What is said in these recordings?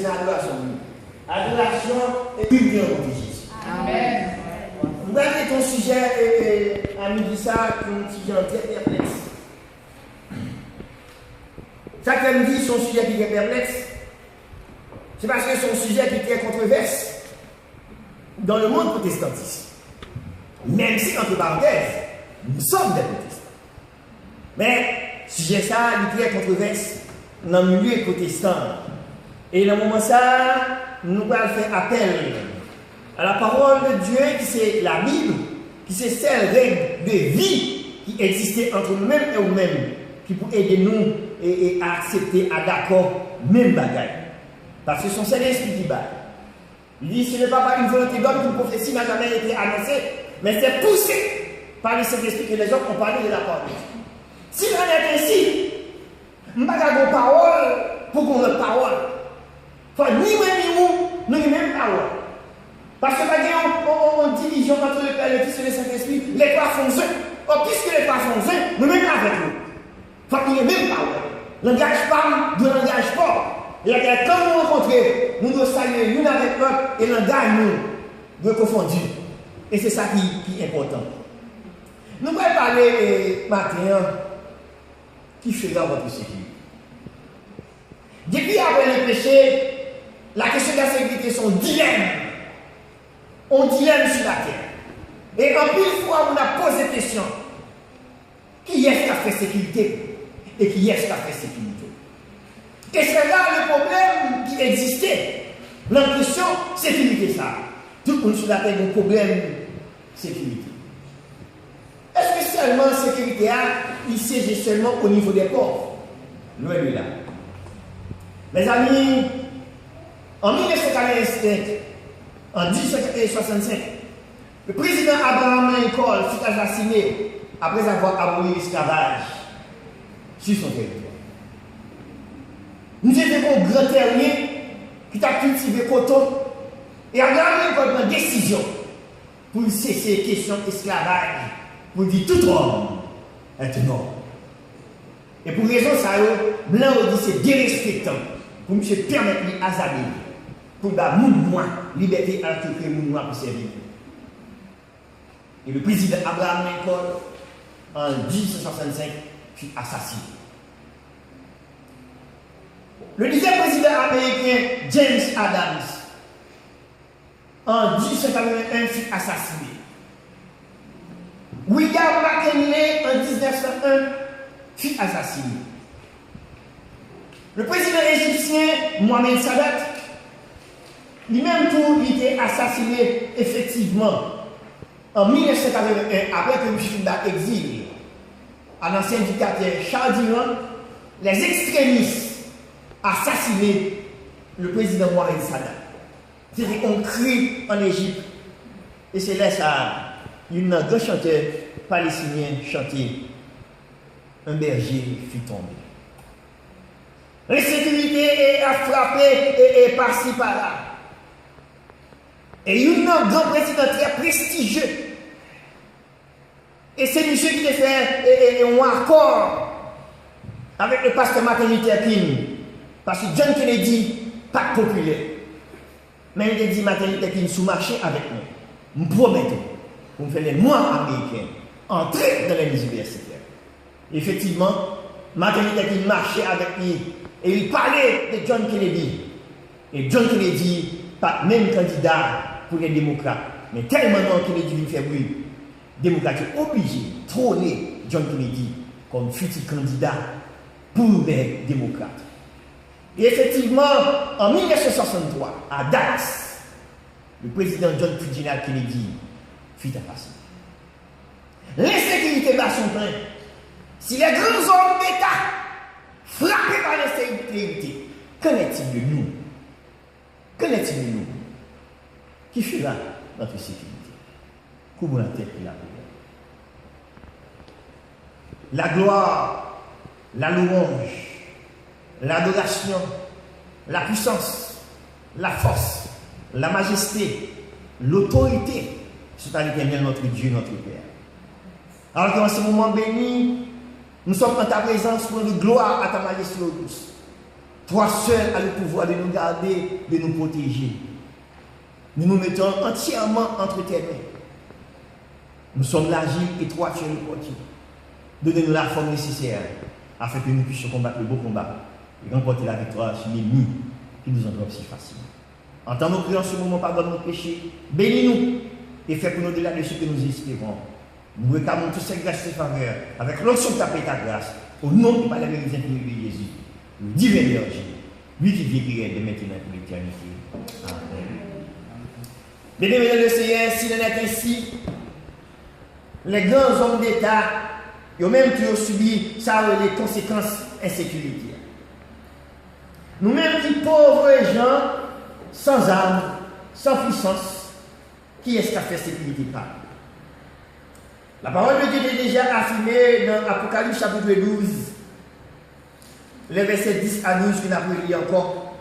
c'est l'adoration. Adoration et union de Jésus. Amen. Vous avez ton sujet, à nous dire ça, un sujet très perplexe. Ça qu'elle me dit, son sujet qui est perplexe, c'est parce que c'est un sujet qui est très controversé dans le monde protestantiste. Même si, entre parenthèses, nous sommes des protestants. Mais, sujet ça, il est très controversé dans le milieu protestant. Et dans le moment ça, nous allons faire appel à la parole de Dieu, qui c'est la Bible, qui c'est celle règle de vie qui existait entre nous-mêmes et nous-mêmes, qui peut aider nous et à accepter, à d'accord, même bagaille. Parce que son Saint-Esprit qui bat. Il dit, ce n'est pas une volonté d'homme qu'une prophétie n'a jamais été annoncée, mais c'est poussé par le Saint-Esprit que les hommes ont parlé de la parole. Si l'on est ainsi, nous n'avons pas de parole pour qu'on ait parole. Enfin, ni moi ni vous, nous n'avons même parole. Parce que il y a une division entre le Père, le Fils et le Saint-Esprit, les trois font un. Or, puisque les trois font un, nous même avec nous. Enfin, il n'y a même parole. Langage parle de langage fort. Et quand nous rencontrons, nous devons saluer l'une avec l'autre et langage nous de confondu. Et c'est ça qui est important. Nous allons parler matin qui fera votre sécurité. Depuis après le péché, la question de la sécurité est son dilemme. On dilemme sur la terre. Et en plus fois, on a posé la question qui est-ce qui a fait sécurité et qui est-ce qui a fait sécurité. Et c'est là le problème qui existait. La question sécurité, ça. Tout le monde sur la terre a un problème sécurité. Est-ce que seulement sécurité, il siège seulement au niveau des pauvres? Loin de là. Mes amis, en 1945, en 1865, le président Abraham Lincoln fut assassiné après avoir aboli l'esclavage sur son territoire. Nous étions un grand terrier qui a cultivé coton et Abraham Lincoln prend une décision pour cesser la question d'esclavage, pour dire tout homme est un homme. Et pour raison ça, blanc dit c'est dérespectant pour M. permettre d'Azabé, pour dar moins liberté à tout le monde pour servir. Et le président Abraham Lincoln, en 1865, fut assassiné. Le deuxième président américain, James Adams, en 1881, fut assassiné. William McKinley, en 1901, fut assassiné. Le président égyptien, Mohamed Sadat, lui-même tout, il était assassiné effectivement en 1981, après que M. Fouda exile à l'ancien dictateur Charles d'Iran, les extrémistes assassiné le président Mohamed Sadat. C'était un cri en Égypte. Et c'est là ça, une grand chanteur palestinien chantait un berger fut tombé. L'insécurité a frappé et par-ci par-là. Et il y a un grand président très prestigieux. Et c'est monsieur qui a fait un accord avec le pasteur Martin Luther King. Parce que John Kennedy, pas populaire. Mais il a dit Martin Luther King sous marché avec nous. Nous promettons, pour faire les Noirs américains entrer dans les universitaires. Effectivement, Martin Luther King marchait avec lui et il parlait de John Kennedy. Et John Kennedy, pas même candidat pour les démocrates, mais tellement non Kennedy lui fait bruit. Les démocrates sont obligés de trôner John Kennedy comme futur candidat pour les démocrates. Et effectivement, en 1963, à Dallas, le président John Fitzgerald Kennedy fut assassiné. L'insécurité bat son plein. Si les grands hommes d'État frappés par l'insécurité, qu'en est-il de nous? Qu'en est-il de nous? Qui fera notre sécurité? Comment la tête et la prière? La gloire, la louange, l'adoration, la puissance, la force, la majesté, l'autorité, c'est à l'Éternel notre Dieu, notre Père. Alors qu'en ce moment béni, nous sommes en ta présence pour de gloire à ta majesté douce. Toi seul as le pouvoir de nous garder, de nous protéger. Nous nous mettons entièrement entre tes mains. Nous sommes l'agile et toi tu es le portier. Donnez-nous la force nécessaire afin que nous puissions combattre le beau combat et remporter la victoire sur l'ennemi qui nous enveloppe si facilement. Entends nos prières en ce moment, pardonne nos péchés, bénis-nous et fais pour nous de là de ce que nous espérons. Nous réclamons toutes ces grâces et faveurs avec l'onction de ta paix et ta grâce au nom du Père de Jésus, le divin berger, lui qui vit et règne de maintenant et pour l'éternité. Amen. Béni le Seigneur, s'il en est ainsi, les grands hommes d'État, ils ont même qui ont subi ça les conséquences insécurité. Nous-mêmes qui pauvres gens, sans armes, sans puissance, qui est-ce qui a fait sécurité par? La parole de Dieu est déjà affirmée dans Apocalypse chapitre 12, les versets 10 à 12, qu'on a pu lire encore.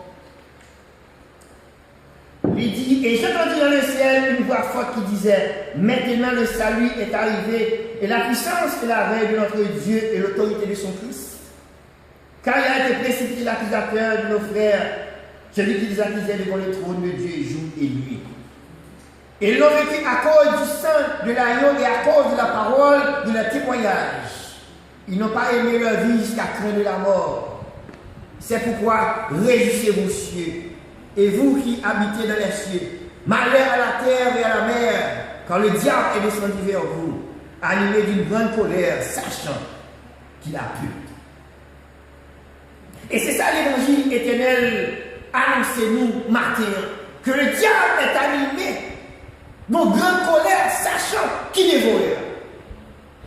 Il dit, et j'entendis dans le ciel une voix forte qui disait, maintenant le salut est arrivé, et la puissance et la règne de notre Dieu et l'autorité de son Christ. Car il a été précipité l'accusateur de nos frères, celui qui les accusait devant le trône de Dieu jour et nuit. Et ils l'ont vécu à cause du sang de l'agneau et à cause de la parole de leur témoignage. Ils n'ont pas aimé leur vie jusqu'à craindre la mort. C'est pourquoi réjouissez-vous, cieux, et vous qui habitez dans les cieux, malheur à la terre et à la mer, quand le diable est descendu vers vous, animé d'une grande colère, sachant qu'il a pu. Et c'est ça l'évangile éternel, annoncez-nous matin, que le diable est animé d'une grande colère, sachant qu'il est voleur.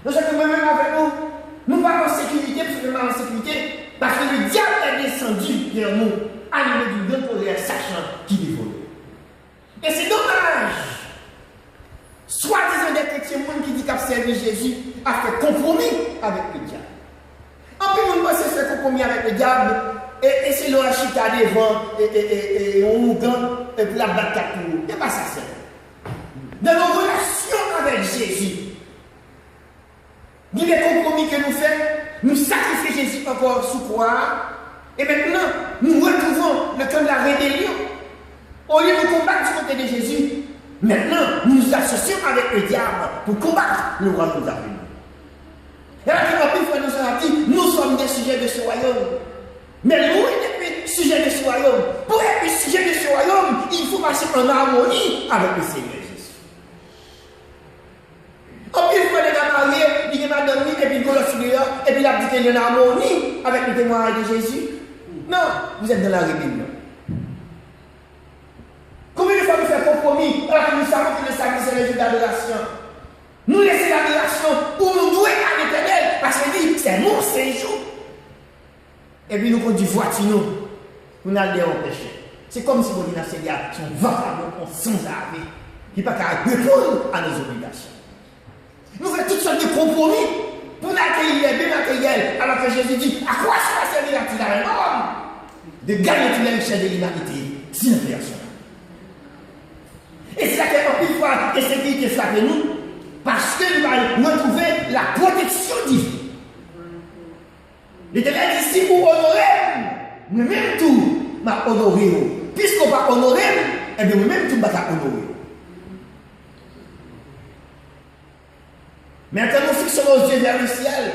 Nous sommes même avec nous, nous ne sommes pas en sécurité, absolument en sécurité, parce que le diable est descendu vers nous, animé d'une grande colère, sachant qu'il est voleur. Et c'est dommage. Soit-disant des chrétiens qui disent qu'ils servi Jésus a fait compromis avec le diable. En plus, nous pensons faire compromis avec le diable, et c'est le chita devant, et on gagne, et puis la bataille pour nous. Et pas ça, c'est. Dans nos relations avec Jésus, il y a des compromis que nous faisons, nous sacrifions Jésus encore sous croix, et maintenant, nous retrouvons le camp de la rébellion. Au lieu de combattre du côté de Jésus, maintenant, nous nous associons avec le diable pour combattre le roi de nous a venu. Et là, nous sommes des sujets de ce royaume. Mais nous, depuis sujet de ce royaume, pour être sujet de ce royaume, il faut passer en harmonie avec le Seigneur Jésus. En plus, il faut les gars mariés, il va dormir, et puis il colosse dehors, et puis il a dit qu'il est en harmonie avec le témoignage de Jésus. Non, vous êtes dans la rébellion. Combien de fois nous faisons compromis alors que nous savons que le salut c'est le jeu d'adoration? Nous laissons l'adoration où nous douons à l'éternel parce qu'il dit c'est mon séjour. Et puis nous conduisons voiture pour n'aller au péché. C'est comme si vous dites à Seigneur, son vagabond sans arrêt, qui n'est pas qu'à répondre à nos obligations. Nous faisons toutes sortes de compromis pour accueillir les biens matériels alors que Jésus dit à quoi cela servira-t-il à un homme de gagner toute la richesse de l'humanité sans personne? Et c'est ça qu'en plus fois, et sécurité frappe nous, parce que nous allons retrouver la protection divine. L'Éternel dit si vous honorez, nous-mêmes tout, m'a honoré. Puisqu'on va honorer, et bien nous-mêmes tout, m'a honoré. Maintenant, nous fixons nos yeux vers le ciel.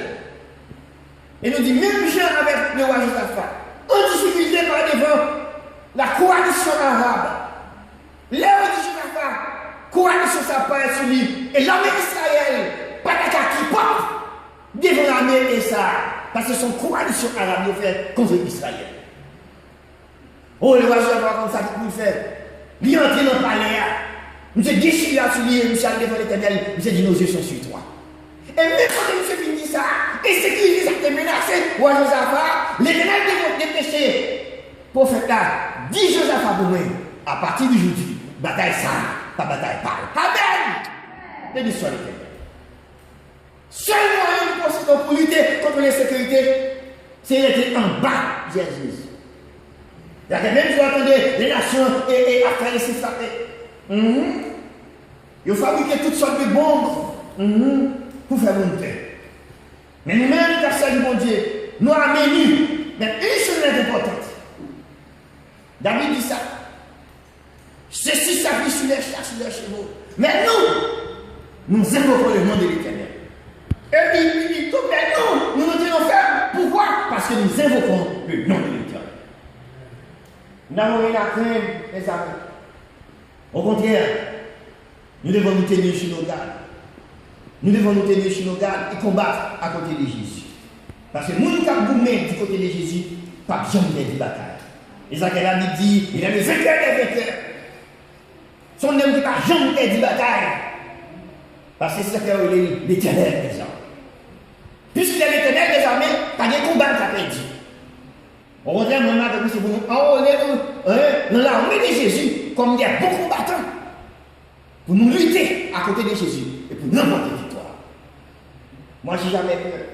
Et nous dit, même gens avec le roi Josaphat, en difficulté par devant la coalition arabe. L'heure de Josaphat, coalition ça part sur lui. Et l'armée d'Israël, pas qu'à qui pop devant l'armée et ça. Parce que son coalition arabe fait contre Israël. Oh, le roi Josaphat comme ça, qu'il fait. Il entre dans le palais. Monsieur déchiré sur lui, monsieur allé devant l'Éternel. Monsieur dit, nos yeux sont sur toi. Et même quand monsieur finit ça, et c'est qui les a menacé, roi Josaphat, l'Éternel devait dépêcher. Prophète là, dit Josaphat pour moi, à partir d'aujourd'hui, bataille ça, pas bataille parle. Amen! Et l'histoire de l'Éternel. Seul moyen pour lutter contre l'insécurité, c'est d'être en bas de Jésus. Il y a même si vous entendez les nations et après les frapper. Ils ont fabriqué toutes sortes de bombes pour faire monter. Mais nous-mêmes, personne du bon Dieu, nous avons mis une chose importante. David dit ça. Ceci s'appuie sur les chevaux. Mais nous invoquons le nom de l'Éternel. Et il dit, mais nous nous tenons fermes. Pourquoi? Parce que nous invoquons le nom de l'Éternel. Nous n'avons rien à craindre, mes amis. Au contraire, nous devons nous tenir sur nos gardes. Nous devons nous tenir sur nos gardes et combattre à côté de Jésus. Parce que nous, nous sommes du côté de Jésus, pas jamais de bataille. Et ça qu'elle a dit, il a le vainqueur des vainqueurs. Son nom qui pas jamais de bataille. Parce que c'est ça qu'elle est l'Éternel des armées. Puisqu'il est l'Éternel des armées, pas de combat qui a perdu. Au contraire, mon mari, c'est pour nous enrôler dans l'armée de Jésus comme des bons combattants. Pour nous lutter à côté de Jésus et pour n'importe victoire. Moi, je n'ai jamais peur.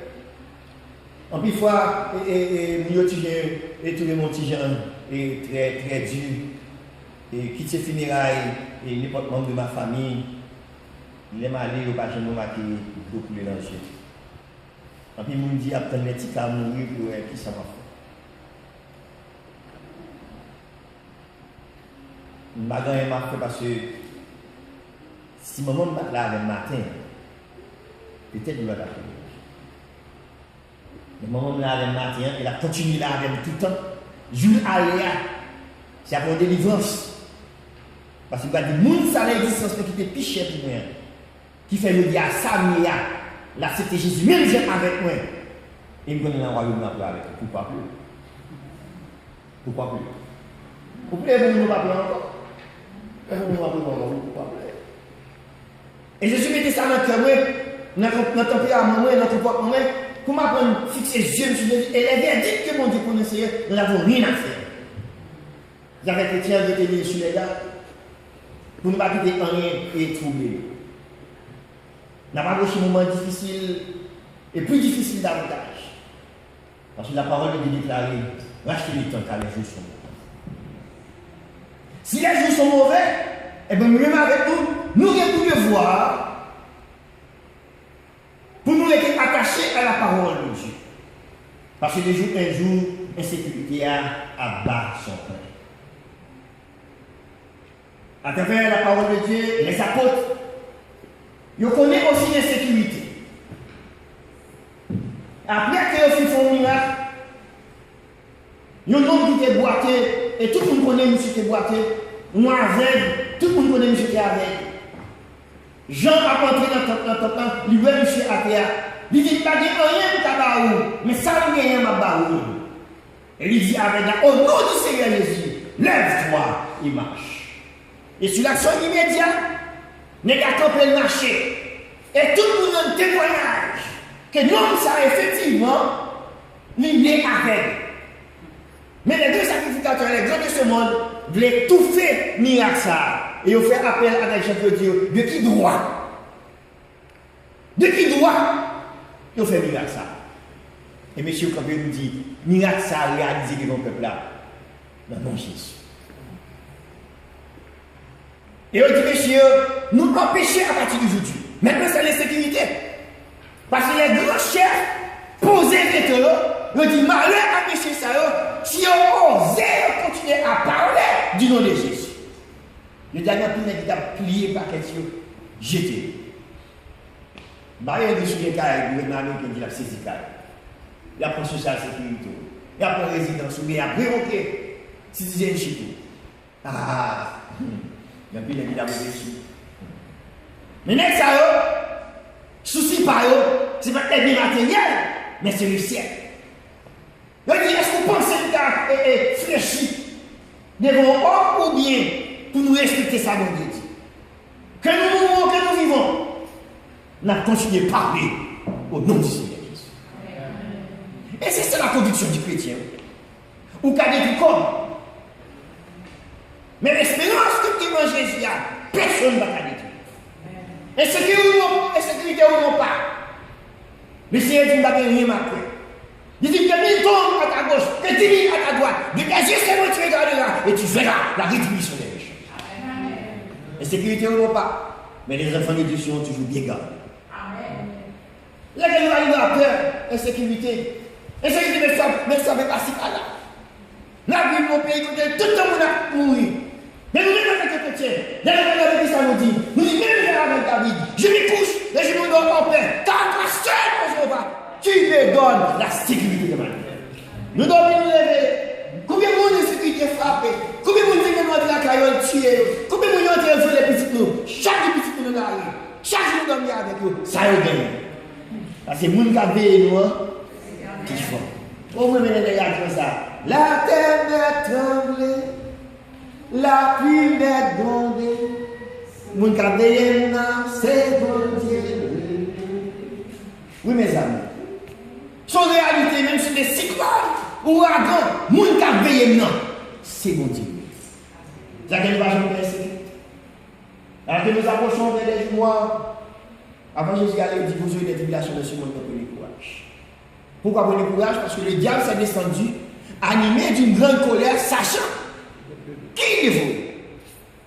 En plus, fois, et tous les mon petit Jean est très, très dur. Et quitte ses funérailles et n'importe membre de ma famille, il aime aller au bâtiment marqué beaucoup de l'enjeu. En plus, il me dit après les petits cas mourir pour qui ça m'a fait. Je m'a fait parce que si maman me bat là le matin, peut-être il va l'appeler. Mais maman me là le matin, elle a continué là avec tout le temps. Jour aléa, c'est pour délivrance. Parce qu'il va dire, moun ça l'existence qui était plus cher pour moi. Qui fait le dia, ça, là c'était Jésus, même j'ai avec moi. Et il me donne un royaume là avec. Pourquoi plus? Pourquoi plus? Pourquoi vous ne pas plus encore? Et Jésus mettait ça dans le cœur, dans ton tempérament, dans ton comportement, pour m'apprendre à fixer les yeux sur Jésus. Et les verdicts que mon Dieu connaissait, nous n'avons rien à faire. J'avais chrétien de tenir sur les gars, pour ne pas quitter rien et troubler. Nous avons approché un moment difficile, et plus difficile davantage. Parce que la parole est déclarée, rachetez les temps car les jours sont mauvais. Si les jours sont mauvais, eh bien, même avec nous avons tout devoir pour nous être attachés à la parole de Dieu. Parce que de jour en jour, l'insécurité abat son pain. À travers la parole de Dieu, les apôtres, ils connaissent aussi l'insécurité. Après qu'ils font un miracle, il y a un homme qui était boité, et tout le monde connaît M. qui est boité, moi aveugle, tout le monde connaît M. qui est aveugle. Jean a entré dans le temple, lui voit M. à terre, il dit, pas de rien pour ta baou, mais ça ne rien ma baou. Et il dit avec la, au nom du Seigneur Jésus, lève-toi et marche. Et sur l'action immédiate, les gars peut marcher. Et tout le monde a un témoignage que l'homme, ça effectivement, il est aveugle. Mais les deux sacrificateurs, les grands de ce monde, voulaient tout faire miracle ça. Et ils ont fait appel à des gens de Dieu. De qui droit? De qui droit? Ils ont fait miracle ça. Et M. Campbell nous dit, miracle ça a réalisé devant le peuple là. Dans le nom de Jésus. Et on dit, monsieur, nous empêcher à partir d'aujourd'hui. Maintenant, c'est l'insécurité. Parce que les grands chefs posaient les têtes, on dit, malheur à pécher ça, si on osait continuer à parler du nom de Jésus. Le dernier pour qui a plié par question, jeté. Marie de soulier car le gouvernement qui dit la saisi car. Il a pris social sécurité. Il a pris résidence, il a révoqué citizenship. Ah, il y a plus d'évidemment dessus. Mais n'est-ce pas, souci pas, c'est pas les biens matériels, mais c'est le ciel. Il dit, est-ce que vous pensez que est fléchi devant homme ou bien pour nous respecter ça, mon Dieu? Que nous mourons, que nous vivons, nous avons continué à parler au nom du Seigneur Jésus. Et c'est ça la conviction du chrétien. Ou qu'à des comme. Mais l'espérance que tu manges Jésus, personne ne va t'en détruire. Insécurité ou non pas. Le Seigneur dit, il n'y a rien marqué. Il dit que 1000 tombes à ta gauche, que 10 000 à ta droite. De tes yeux, c'est moi tu regarderas et tu verras la rétribution des méchants. Insécurité ou non pas. Mais les enfants de Dieu sont toujours bien gardés. Là, quand nous arrivons à peur, insécurité. Insécurité, mais ça ne veut pas si par là. Nous vivons dans un pays où tout le monde a mouru. Mais nous, même avec les chrétiens, dans le pays, ça nous dit, nous disons, même avec David, je me couche, et je me donne en paix, car toi seul, mon Jéhovah, tu me donnes la sécurité de ma vie. Nous devons nous lever. Combien de monde est sécurité frappé? Combien de monde est demandé la caillole tuée? Combien de monde est entré sur les petits nous? Chaque petit nous arrive. Chaque jour nous dormons avec eux. Ça y est bien. Parce que les gens qui ont veillé nous, qui font. On me met les gars comme ça. La terre m'est tremblée, la pluie m'est grondée. Mon qui ont veillé nous, c'est bon Dieu. Oui, mes amis. Son réalité, même si les cyclones, ouragans, moun qui a veillé maintenant, c'est bon Dieu. C'est que nous va jamais persécuter. Alors que nous approchons vers les mois, avant Jésus allait dire, vous aurez des tribulations de ce monde, prenez courage. Pourquoi prenez courage? Parce que le diable s'est descendu, animé d'une grande colère, sachant qui il est vous.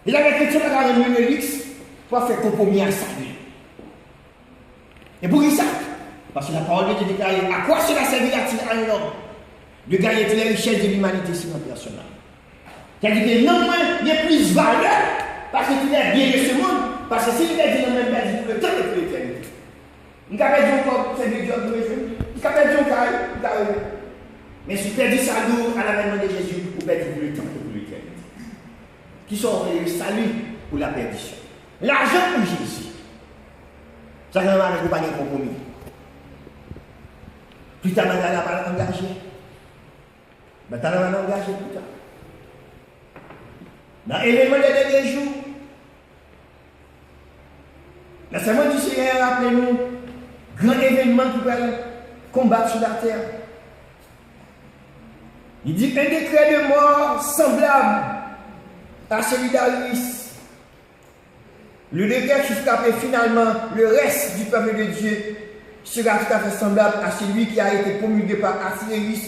Il avait chrétien qui a remis le luxe pour faire compromis à sa vie. Et pour qui ça? Parce que la parole de Dieu déclare, à quoi cela servira-t-il à un homme de gagner toutes les richesses de l'humanité si non personnelle? C'est-à-dire que non moins, il y a plus valeur parce que tu es bien de ce monde, parce que s'il est dit non même perdu pour le temps et pour l'éternité. Il a perdu encore, c'est du Dieu pour le jeu. Il a perdu encore, mais si tu perds sa loup à l'avènement de Jésus, ou perdu pour le temps et pour l'éternité. Qui sont le salut ou la perdition. L'argent pour Jésus. Ça ne va pas de compromis. Plus tard, on n'a pas engagé. Mais tu as engagé plus tard. Dans l'événement des derniers jours, le serment du Seigneur rappelle-nous grand événement qui va combattre sur la terre. Il dit un décret de mort semblable à celui d'Arius. Le décret qui frappait finalement le reste du peuple de Dieu sera tout à fait semblable à celui qui a été promulgué par Archélaus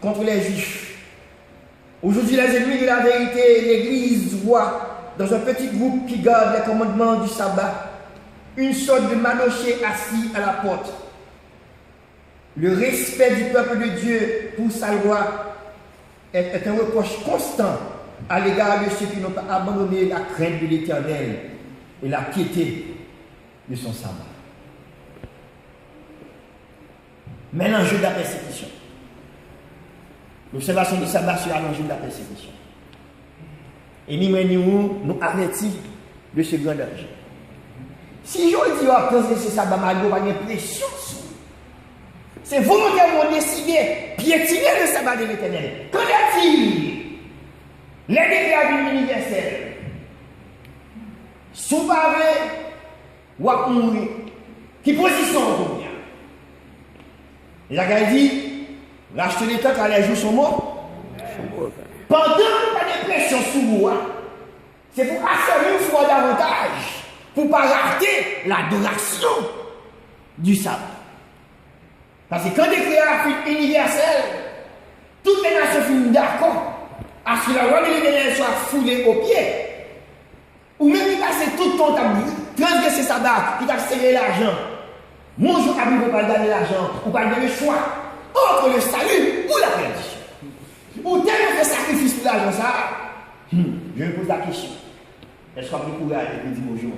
contre les Juifs. Aujourd'hui, les ennemis de la vérité, l'Église voit dans un petit groupe qui garde les commandements du sabbat une sorte de manoché assis à la porte. Le respect du peuple de Dieu pour sa loi est un reproche constant à l'égard de ceux qui n'ont pas abandonné la crainte de l'Éternel et la piété de son sabbat. Mais l'enjeu de la persécution. L'observation du sabbat sera l'enjeu de la persécution. Et nous avertis de ce grand danger. Si je dis que ce sabbat, il y a une pression sur nous. C'est volontairement décidé piétiner le sabbat de l'Éternel. Qu'en est-il? Les déclarations universelles. Sous pavé ou à mourir. Qui position combien? Il a dit, racheter les temps quand les jours sont morts. Pendant qu'il n'y a pas de pression sous moi, c'est pour assurer une fois davantage, pour ne pas rater l'adoration du sabbat. Parce que quand les créatures universelles, toutes les nations finissent d'accord à ce que la loi de l'Éternel soit foulée aux pieds, ou même il passe tout le temps à transgresser le sabbat, qui t'a serré l'argent. Mon jour, il ne peut pas gagner l'argent, ou pas gagner le choix entre le salut ou la perdition. Ou tellement fait sacrifice pour l'argent, ça, je me pose la question. Est-ce qu'on a pris courage et puis dire bonjour?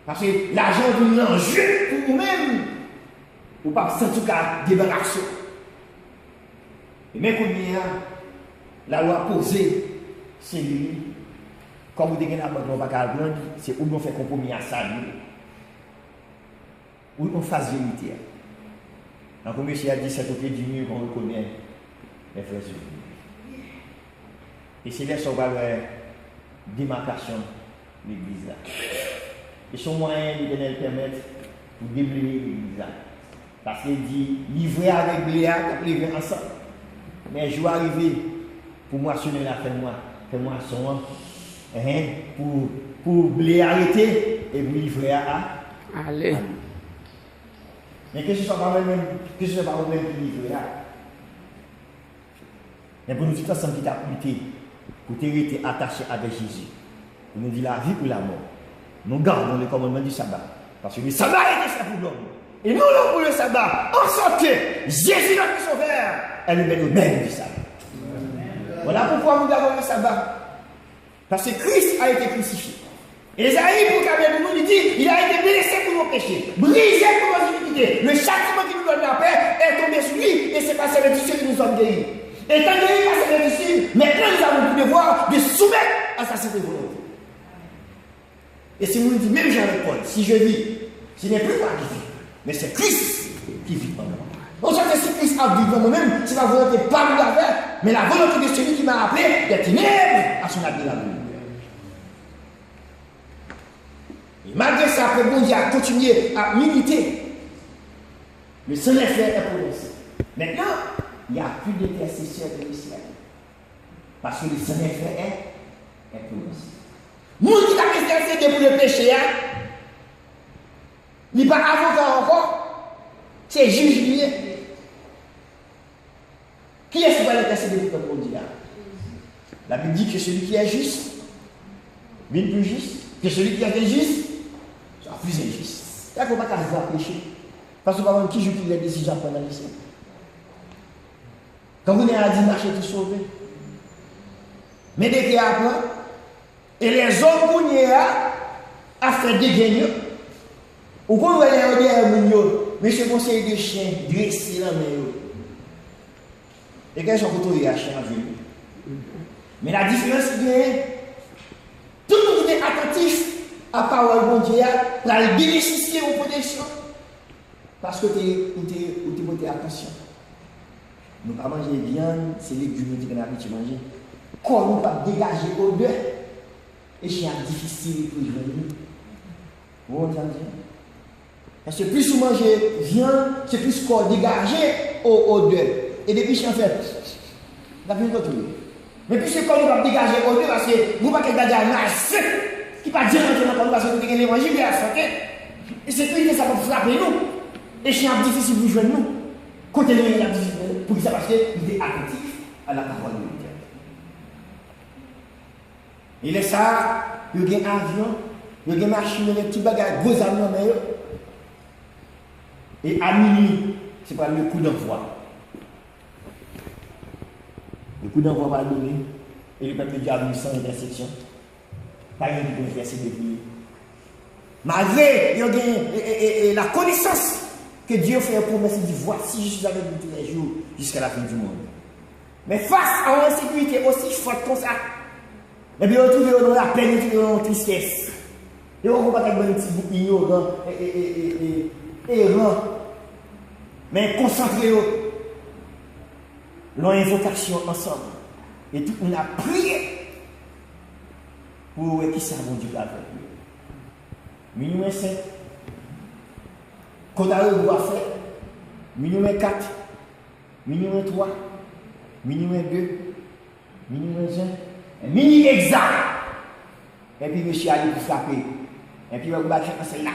Parce que l'argent est un enjeu pour vous-même. Ou pas en tout cas débarrasser. Et même quand la loi posée, c'est lui. Comme vous dites, on va pas c'est où on fait compromis à ça. Où on fasse vérité. Donc, comme monsieur a dit, c'est au pied du mur qu'on reconnaît les frères et sœurs. Et c'est là qu'on va avoir démarcation de l'église là. Et son moyen de donner le permettre pour déblayer l'église là. Parce qu'il dit, livrer avec Bléa, livrer ensemble. Mais je vais arriver pour moissonner la fais moisson, pour Bléa arrêter et vous livrer à. Allez. Mais que ce soit pas même qui livrer là. Mais pour nous dire ensemble qui t'a lutté, pour t'être attaché avec Jésus. Pour nous dire la vie ou la mort. Nous gardons le commandement du sabbat. Parce que le sabbat est fait pour l'homme. Et nous, pour le sabbat, en sorte que Jésus, notre sauveur, est le même du sabbat. Voilà pourquoi nous gardons le sabbat. Parce que Christ a été crucifié. Et Esaïe, pour nous, il dit, il a été blessé pour nos péchés, brisé pour nos iniquités. Le châtiment qui nous donne la paix est tombé sur lui, et c'est par ses blessures que nous sommes guéris. Étant guéris par ses blessures, maintenant nous avons le devoir de soumettre à sa sainte volonté. Et si nous dit, même Jean-Paul, si je vis, ce n'est plus moi qui vis, mais c'est Christ qui vit en moi. Donc, ça, si Christ a vécu en moi-même, c'est la volonté pas de la faire, mais la volonté de celui qui m'a appelé des ténèbres à son habit la lumière. Et malgré ça, le bon Dieu a continué à militer. Le Saint-Esprit est prononcé. Maintenant, il n'y a plus d'intercesseur de l'Israël. Parce que le Saint-Esprit est prononcé. Moun qui t'a intercédé pour le péché, il n'est pas avocat encore, c'est juge lié. Qui est-ce qui va l'intercéder pour le bon Dieu? La Bible dit que celui qui est juste, bien plus juste, que celui qui est injuste, soit plus injuste. Il ne faut pas qu'à voir péché. Parce que par qui joue qui les décisions à prendre dans le ciel. Quand vous n'avez dit marcher tout sauvé. Mais dès qu'il y a un plan, et les hommes qu'on y a fait des gagnants, ou qu'on va aller derrière Mounio, monsieur conseiller de chien, dressé dans les mains. Et quand ils sont retournés à chien à vue. Mais la différence, c'est que tout le monde est attentif à la parole de Dieu pour aller bénéficier de protection. Parce que tu es attention. Nous ne pouvons pas manger viande, c'est les légumes qu'on a habitué à manger. Quand nous ne pouvons pas dégager odeur, et c'est difficile pour jouer de nous. Vous entendez? Parce que plus vous mangez viande, c'est plus qu'on dégage odeur. Et depuis que je fais, la vie est retournée. Mais puis c'est quand nous va dégager odeur, parce que vous ne pouvez pas dégager un masse qui ne va pas dire maintenant parce que vous avez l'évangile à la santé. Et c'est que ça va frapper nous. Et c'est difficile pour jouer nous. Côté de la difficile pour ça parce qu'il est attentif à la parole de Dieu. Il est ça, il y a un avion, il y a une machine, il y a des petits bagages, gros avions, et à minuit, c'est pas le coup d'envoi. Le coup d'envoi va donner, et le peuple de Dieu a venu sans intersection. Pas rien qui peut faire ces déplier. Malgré la connaissance que Dieu fait une promesse, il dit voici, je suis avec vous tous les jours jusqu'à la fin du monde. Mais face à une insécurité aussi forte comme ça, et puis on trouve dans la peine, on trouve dans la tristesse. Et on ne peut pas être un petit bout ignorant et errant. Mais concentrez-vous. L'invocation ensemble. Et tout, on a prié pour qui ça bon Dieu avec lui. Minuit 5. Qu'on a le droit à faire. Minuit 4. Minuit 3. Minuit 2. Minuit 1. Minuit exact. Et puis monsieur allait pour frapper. Et puis on va battre un là.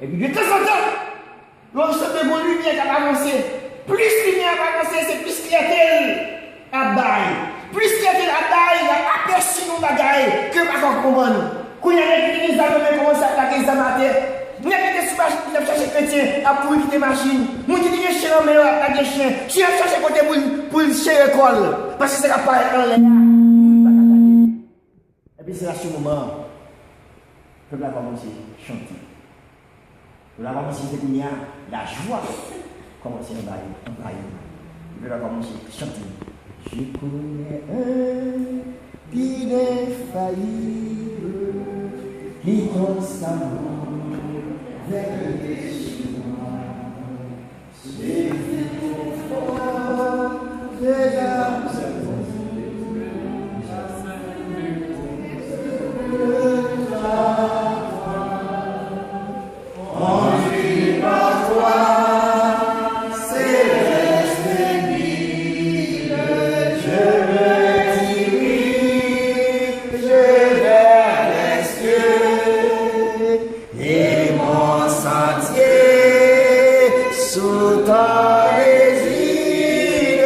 Et puis de temps en temps, l'on se fait bonne lumière qui a avancé. Plus lumière va avancer, c'est plus clientèle à bail. Plus clientèle à bail, il y a aperçu nos bagailles que pas qu'on comprendre. Quand il y a des gens qui commencent à attaquer les amateurs, nous avons des souverains qui ont cherché chrétiens à pour quitter machine. Nous avons des chiens en main à des chiens. Si on cherche côté pour chercher l'école, parce que c'est la paille en l'air. Et puis c'est là ce moment, le peuple a commencé à chanter. Le peuple a commencé à dire la joie. Commencer à bailler. Il va commencer à chanter. Je connais un guide infaillible qui constamment veille sur moi. C'est le fort de la sous ton désir.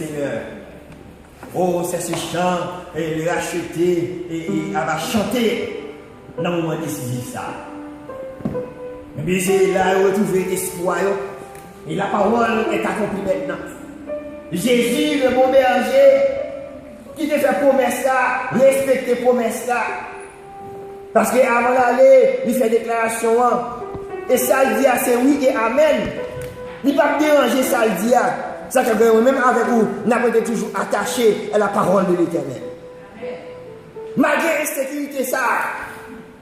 Seigneur. Oh, c'est ce chant, et le racheter, et elle va chanter dans le moment décisif ça. Mais c'est là où retrouver espoir, et la parole est accomplie maintenant. Jésus, le bon berger, qui te fait promesse là, respecter promesse là. Parce qu'avant d'aller, il fait déclaration, et ça le dit, c'est oui et amen. Il ne va pas déranger ça le dit. Ça que même avec vous, nous avons été toujours attachés à la parole de l'Éternel. Malgré l'insécurité, ça,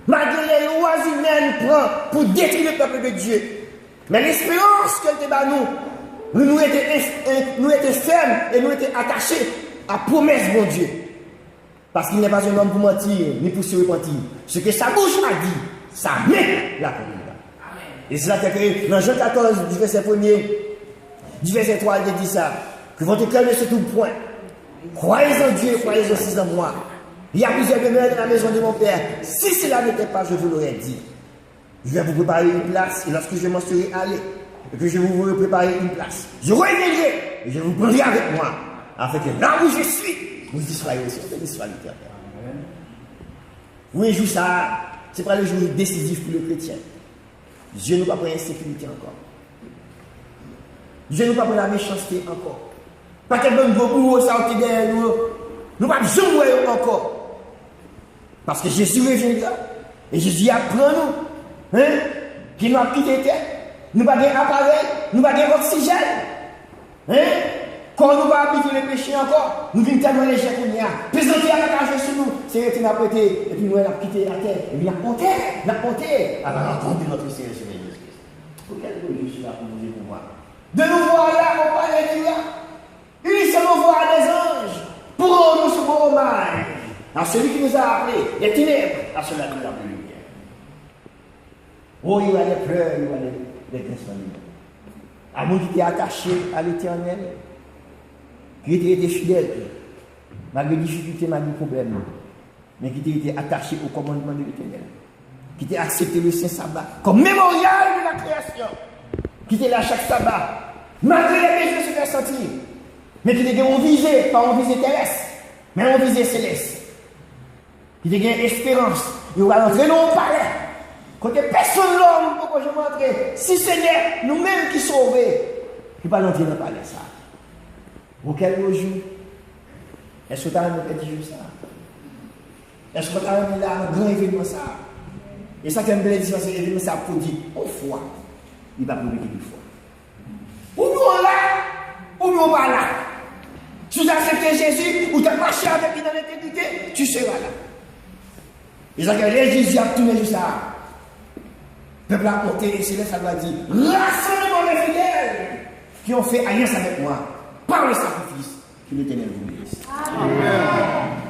malgré les lois humaines prend pour détruire le peuple de Dieu. Mais l'espérance qu'elle te bat nous étions fermes et nous étions attachés à la promesse de mon Dieu. Parce qu'il n'est pas un homme pour mentir, ni pour se repentir. Ce que sa bouche a dit, ça met la commune. Et c'est là que dans Jean 14, du verset 1er, du verset 3, il dit ça. Que votre cœur ne se trouve point. Croyez en Dieu, croyez aussi en moi. Il y a plusieurs demeures dans la maison de mon Père. Si cela n'était pas, je vous l'aurais dit. Je vais vous préparer une place, et lorsque je m'en serai allé, et que je vous préparer une place, je reviendrai, et je vous prendrai avec moi, afin que là où je suis, vous y soyez aussi. On bénisse l'Éternel. Oui, jour ça, c'est pas le jour décisif pour le chrétien. Dieu nous pas pour l'insécurité encore. Dieu nous pas pour la méchanceté encore. Pas qu'elle donne beaucoup ça qui derrière nous. Nous pas jouer encore. Parce que Jésus reviendra. Et Jésus apprend nous. Hein? Qui nous a quitté terre. Nous pas d'appareil. Nous pas d'oxygène. Hein? Quand nous va habiter le péché encore, nous venons tellement léger qu'on y a. Présenter à la cage sur nous. C'est que nous avons prêté. Et puis nous avons quitté la terre. Et bien, la compter. À la rencontre de notre Seigneur Jésus-Christ. Pour quel jour je suis là pour vous dire pour moi? De nous voir là, on parle de Dieu. Il se nous voir des anges. Pour rendre ce beau hommage à celui qui nous a appelés des ténèbres, à cela qui nous a appelés lumière. Oh, il y a des pleurs, il y a des grincements. Amour qui était attaché à l'Éternel, qui était fidèle, malgré les difficultés, malgré les problèmes, mais qui était attaché au commandement de l'Éternel, qui était accepté le Saint-Sabbat comme mémorial de la création, qui était là chaque sabbat, malgré les péchés se faire sentir, mais qui était un visé, pas un visé terrestre, mais un visé céleste, qui était une espérance, il va entrer dans le palais, côté personne l'homme, pourquoi je m'entre, si ce n'est nous-mêmes qui sauvons, qui va entrer dans le palais ça. Auquel jour, est-ce que tu as un petit jour ça? Est-ce que tu as un grand événement ça? Et ça qui est un bel événement, c'est l'événement ça pour dire, au foi, il va publier une fois. Ou nous là, ou nous pas là. Si tu as accepté Jésus, ou tu as marché avec lui dans l'intégrité, tu seras là. Et ça que Jésus a tourné juste ça. Le peuple a porté, et c'est là ça doit dire, rassemblement les fidèles qui ont fait alliance avec moi par le sacrifice que l'Éternel vous laisse. Amen.